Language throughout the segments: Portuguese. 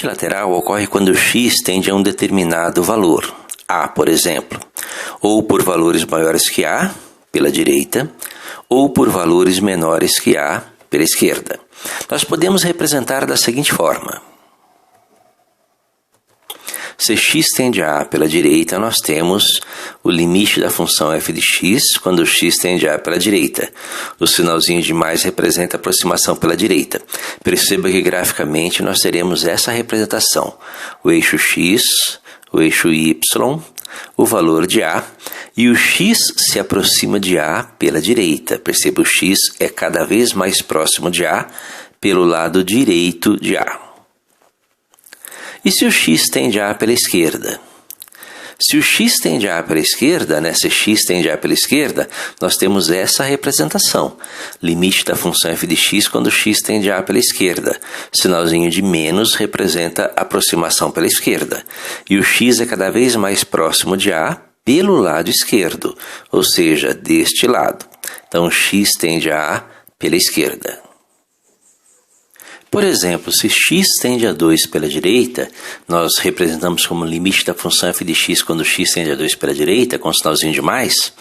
limite lateral ocorre quando x tende a um determinado valor, a, por exemplo, ou por valores maiores que a, pela direita, ou por valores menores que a, pela esquerda. Nós podemos representar da seguinte forma. Se x tende a A pela direita, nós temos o limite da função f de x quando x tende a A pela direita. O sinalzinho de mais representa a aproximação pela direita. Perceba que graficamente nós teremos essa representação. O eixo x, o eixo y, o valor de A, e o x se aproxima de A pela direita. Perceba, o x é cada vez mais próximo de A pelo lado direito de A. E se o x tende a A pela esquerda? Se o x tende a A pela esquerda, se x tende a A pela esquerda, nós temos essa representação. Limite da função f de x quando x tende a A pela esquerda. Sinalzinho de menos representa aproximação pela esquerda. E o x é cada vez mais próximo de A pelo lado esquerdo, ou seja, deste lado. Então, x tende a A pela esquerda. Por exemplo, se x tende a 2 pela direita, nós representamos como limite da função f de x quando x tende a 2 pela direita, com o sinalzinho de mais.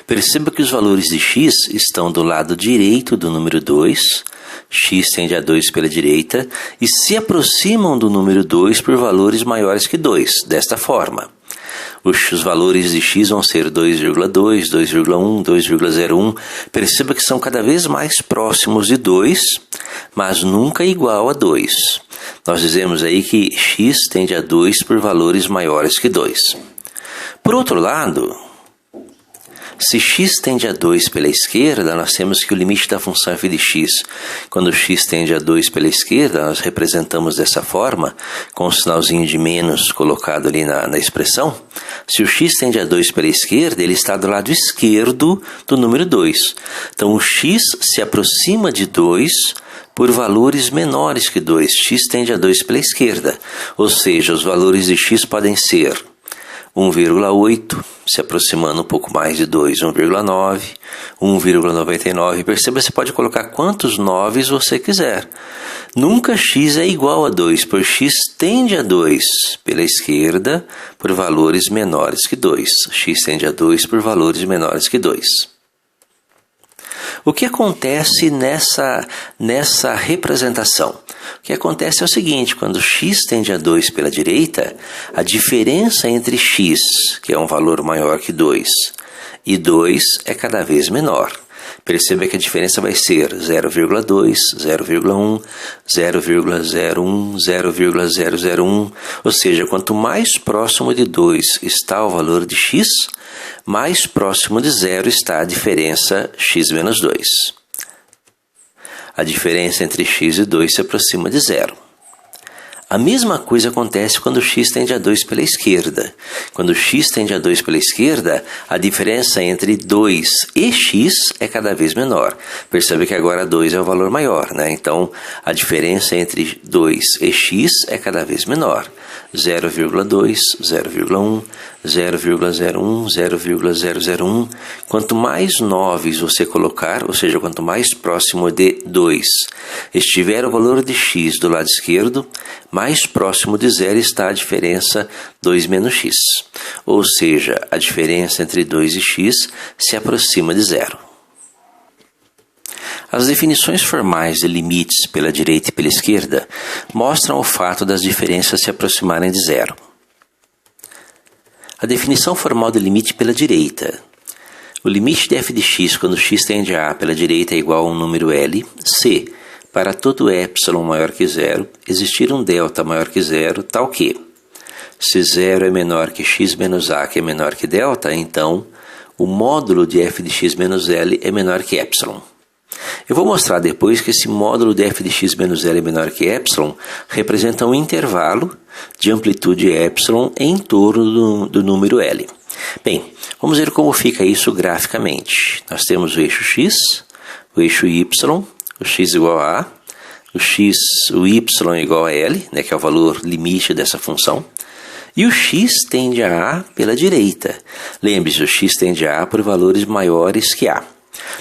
Perceba que os valores de x estão do lado direito do número 2, x tende a 2 pela direita, e se aproximam do número 2 por valores maiores que 2, desta forma. Os valores de x vão ser 2,2, 2,1, 2,01. Perceba que são cada vez mais próximos de 2, mas nunca igual a 2. Nós dizemos aí que x tende a 2 por valores maiores que 2. Por outro lado, se x tende a 2 pela esquerda, nós temos que o limite da função f de x, quando x tende a 2 pela esquerda, nós representamos dessa forma, com o sinalzinho de menos colocado ali na expressão. Se o x tende a 2 pela esquerda, ele está do lado esquerdo do número 2. Então, o x se aproxima de 2 por valores menores que 2. X tende a 2 pela esquerda, ou seja, os valores de x podem ser 1,8, se aproximando um pouco mais de 2, 1,9, 1,99. Perceba, você pode colocar quantos 9 você quiser. Nunca x é igual a 2, pois x tende a 2 pela esquerda por valores menores que 2. X tende a 2 por valores menores que 2. O que acontece nessa representação? O que acontece é o seguinte, quando x tende a 2 pela direita, a diferença entre x, que é um valor maior que 2, e 2 é cada vez menor. Perceba que a diferença vai ser 0,2, 0,1, 0,01, 0,001, ou seja, quanto mais próximo de 2 está o valor de x, mais próximo de 0 está a diferença x menos 2. A diferença entre x e 2 se aproxima de 0. A mesma coisa acontece quando x tende a 2 pela esquerda. Quando x tende a 2 pela esquerda, a diferença entre 2 e x é cada vez menor. Percebe que agora 2 é o valor maior, Então, a diferença entre 2 e x é cada vez menor. 0,2, 0,1, 0,01, 0,001. Quanto mais 9 você colocar, ou seja, quanto mais próximo de 2 estiver o valor de x do lado esquerdo, mais próximo de 0 está a diferença 2 menos x. Ou seja, a diferença entre 2 e x se aproxima de 0. As definições formais de limites pela direita e pela esquerda mostram o fato das diferenças se aproximarem de 0. A definição formal de limite pela direita. O limite de f de x quando x tende a A pela direita é igual a um número L, se, para todo ε maior que 0, existir um delta maior que 0, tal que, se 0 é menor que x menos A, que é menor que delta, então o módulo de f de x menos L é menor que ε. Eu vou mostrar depois que esse módulo de f de x menos L é menor que ε representa um intervalo de amplitude ε em torno do número L. Bem, vamos ver como fica isso graficamente. Nós temos o eixo x, o eixo y, o x igual a A, o y igual a L, que é o valor limite dessa função, e o x tende a A pela direita. Lembre-se, o x tende a A por valores maiores que A.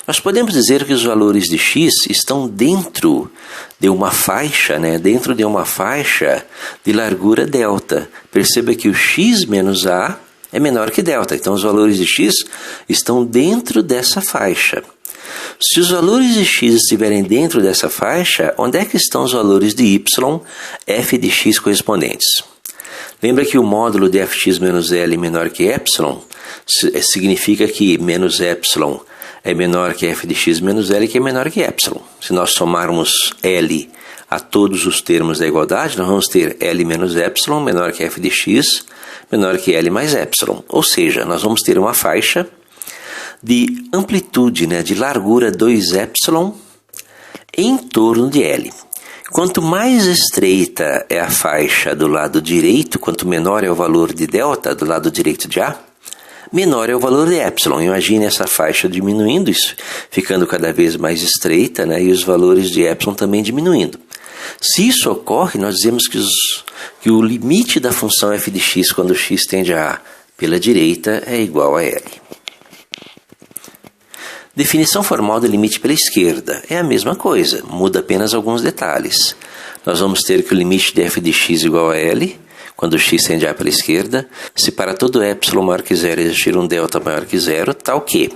Nós podemos dizer que os valores de x estão dentro de uma faixa, dentro de uma faixa de largura delta. Perceba que o x menos a é menor que delta, então os valores de x estão dentro dessa faixa. Se os valores de x estiverem dentro dessa faixa, onde é que estão os valores de y, f de x correspondentes? Lembra que o módulo de fx menos L menor que epsilon significa que menos epsilon é menor que f de x menos L, que é menor que epsilon. Se nós somarmos L a todos os termos da igualdade, nós vamos ter L menos epsilon menor que f de x menor que L mais epsilon. Ou seja, nós vamos ter uma faixa de amplitude, de largura 2 epsilon em torno de L. Quanto mais estreita é a faixa do lado direito, quanto menor é o valor de delta do lado direito de A, menor é o valor de epsilon. Imagine essa faixa diminuindo, isso, ficando cada vez mais estreita, e os valores de epsilon também diminuindo. Se isso ocorre, nós dizemos que o limite da função f de x quando x tende a A pela direita é igual a L. Definição formal do limite pela esquerda é a mesma coisa, muda apenas alguns detalhes. Nós vamos ter que o limite de f de x igual a L, quando x tende a A pela esquerda, se para todo epsilon maior que zero existir um delta maior que zero, tal que,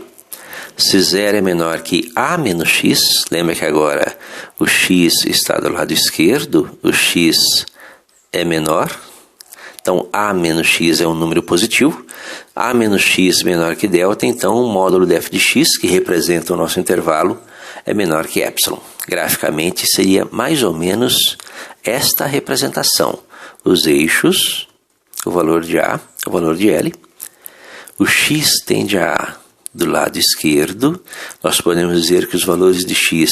se zero é menor que A menos x, lembra que agora o x está do lado esquerdo, o x é menor, então A menos x é um número positivo, A menos x menor que delta, então o módulo de f de x, que representa o nosso intervalo, é menor que epsilon. Graficamente seria mais ou menos esta representação. Os eixos, o valor de A, o valor de L, o x tende a A do lado esquerdo, nós podemos dizer que os valores de x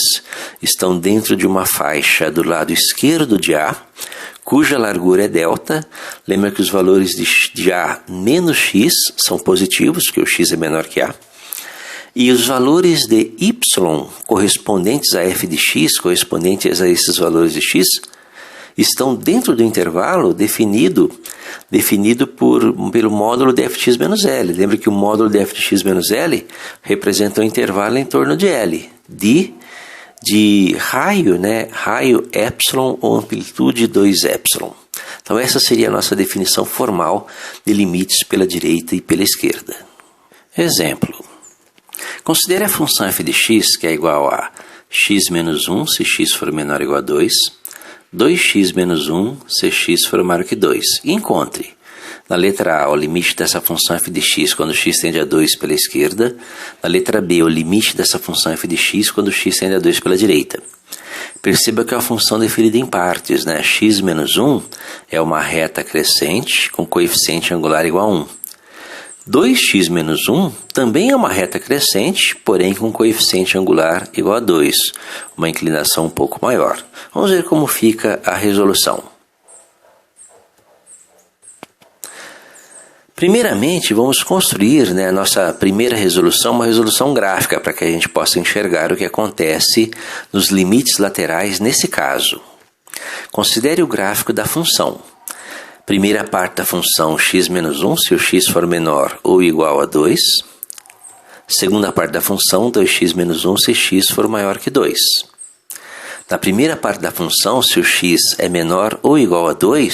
estão dentro de uma faixa do lado esquerdo de A, cuja largura é delta. Lembra que os valores de A menos x são positivos, porque o x é menor que A. E os valores de y correspondentes a f de x, correspondentes a esses valores de x, estão dentro do intervalo definido pelo módulo de f de x menos L. Lembra que o módulo de f de x menos L representa um intervalo em torno de L, de raio, raio epsilon ou amplitude 2 epsilon. Então essa seria a nossa definição formal de limites pela direita e pela esquerda. Exemplo. Considere a função f de x, que é igual a x menos 1 se x for menor ou igual a 2, 2x menos 1 se x for maior que 2. E encontre, na letra A, o limite dessa função f de x quando x tende a 2 pela esquerda. Na letra B, o limite dessa função f de x quando x tende a 2 pela direita. Perceba que é uma função definida em partes. X menos 1 é uma reta crescente com coeficiente angular igual a 1. 2x menos 1 também é uma reta crescente, porém com coeficiente angular igual a 2, uma inclinação um pouco maior. Vamos ver como fica a resolução. Primeiramente, vamos construir a nossa primeira resolução, uma resolução gráfica, para que a gente possa enxergar o que acontece nos limites laterais nesse caso. Considere o gráfico da função. Primeira parte da função x menos 1, se o x for menor ou igual a 2. Segunda parte da função 2x menos 1, se x for maior que 2. Na primeira parte da função, se o x é menor ou igual a 2,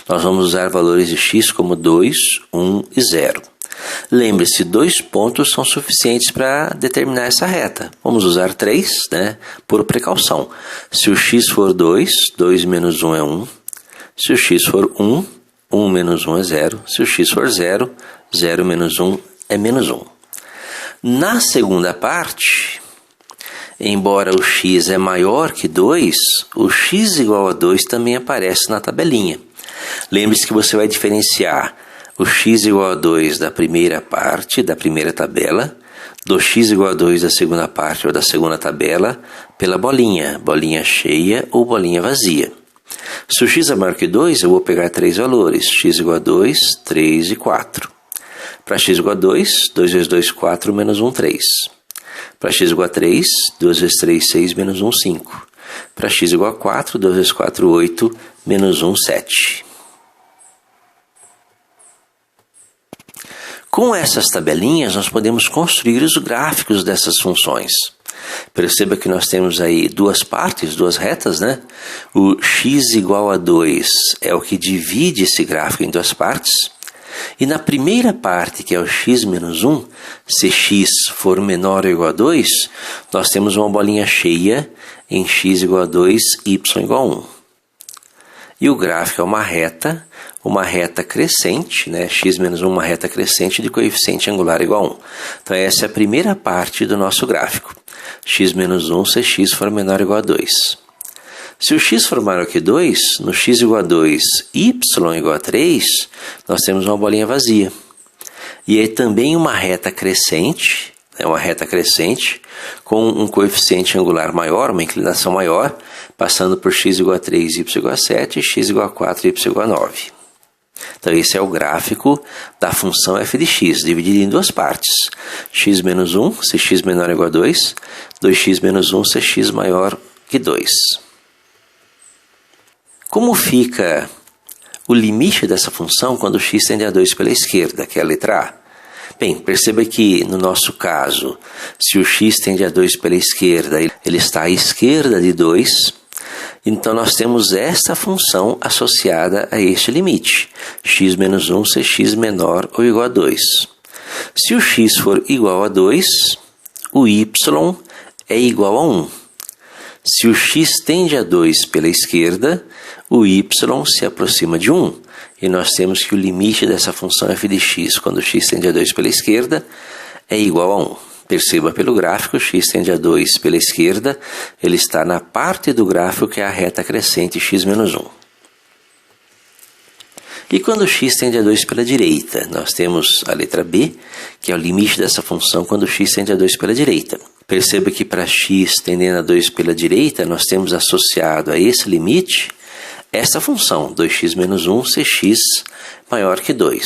nós vamos usar valores de x como 2, 1 e 0. Lembre-se, 2 pontos são suficientes para determinar essa reta. Vamos usar 3, por precaução. Se o x for 2, 2 menos 1 é 1. Se o x for 1, 1 menos 1 é 0. Se o x for 0, 0 menos 1 é menos 1. Na segunda parte, embora o x é maior que 2, o x igual a 2 também aparece na tabelinha. Lembre-se que você vai diferenciar o x igual a 2 da primeira parte, da primeira tabela, do x igual a 2 da segunda parte ou da segunda tabela, pela bolinha cheia ou bolinha vazia. Se o x é maior que 2, eu vou pegar 3 valores, x igual a 2, 3 e 4. Para x igual a 2, 2 vezes 2, 4, menos 1, 3. Para x igual a 3, 2 vezes 3, 6, menos 1, 5. Para x igual a 4, 2 vezes 4, 8, menos 1, 7. Com essas tabelinhas, nós podemos construir os gráficos dessas funções. Perceba que nós temos aí duas partes, duas retas, né? O x igual a 2 é o que divide esse gráfico em duas partes. E na primeira parte, que é o x menos 1, se x for menor ou igual a 2, nós temos uma bolinha cheia em x igual a 2, y igual a 1. E o gráfico é uma reta crescente, né? X menos 1, uma reta crescente de coeficiente angular igual a 1. Então essa é a primeira parte do nosso gráfico. X menos 1 se x for menor ou igual a 2. Se o x for maior que 2, no x igual a 2, y igual a 3, nós temos uma bolinha vazia. E aí também uma reta crescente, com um coeficiente angular maior, uma inclinação maior, passando por x igual a 3, y igual a 7, x igual a 4, y igual a 9. Então esse é o gráfico da função f de x, dividido em duas partes. X menos 1, se x menor ou igual a 2, 2x menos 1, se x maior que 2. Como fica o limite dessa função quando x tende a 2 pela esquerda, que é a letra A? Bem, perceba que no nosso caso, se o x tende a 2 pela esquerda, ele está à esquerda de 2, então nós temos esta função associada a este limite, x menos 1 se x menor ou igual a 2. Se o x for igual a 2, o y é igual a 1. Se o x tende a 2 pela esquerda, o y se aproxima de 1. E nós temos que o limite dessa função f de x, quando x tende a 2 pela esquerda, é igual a 1. Perceba pelo gráfico, x tende a 2 pela esquerda, ele está na parte do gráfico que é a reta crescente x menos 1. E quando x tende a 2 pela direita, nós temos a letra B, que é o limite dessa função quando x tende a 2 pela direita. Perceba que para x tendendo a 2 pela direita, nós temos associado a esse limite essa função, 2x menos 1 se x maior que 2.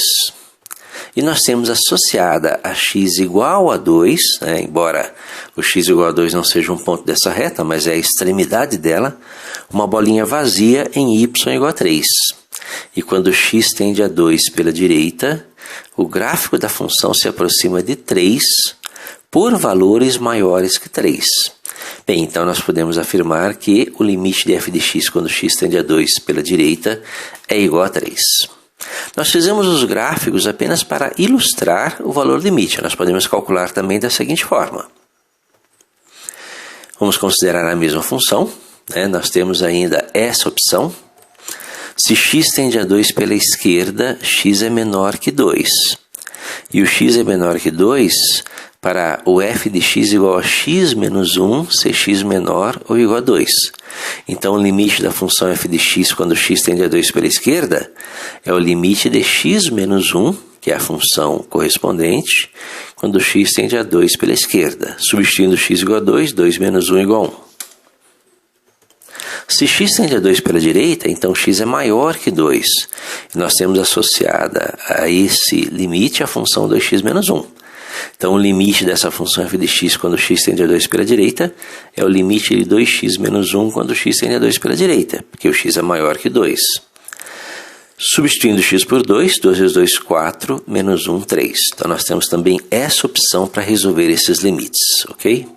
E nós temos associada a x igual a 2, né, embora o x igual a 2 não seja um ponto dessa reta, mas é a extremidade dela, uma bolinha vazia em y igual a 3. E quando x tende a 2 pela direita, o gráfico da função se aproxima de 3 por valores maiores que 3. Bem, então nós podemos afirmar que o limite de f de x quando x tende a 2 pela direita é igual a 3. Nós fizemos os gráficos apenas para ilustrar o valor limite. Nós podemos calcular também da seguinte forma. Vamos considerar a mesma função, né? Nós temos ainda essa opção. Se x tende a 2 pela esquerda, x é menor que 2. E o x é menor que 2, para o f de x igual a x menos 1, se x menor ou igual a 2. Então, o limite da função f de x quando x tende a 2 pela esquerda é o limite de x menos 1, que é a função correspondente, quando x tende a 2 pela esquerda. Substituindo x igual a 2, 2 menos 1 igual a 1. Se x tende a 2 pela direita, então x é maior que 2. E nós temos associada a esse limite a função 2x menos 1. Então, o limite dessa função f de x quando x tende a 2 pela direita é o limite de 2x menos 1 quando x tende a 2 pela direita, porque o x é maior que 2. Substituindo x por 2, 2 vezes 2, 4, menos 1, 3. Então, nós temos também essa opção para resolver esses limites, ok?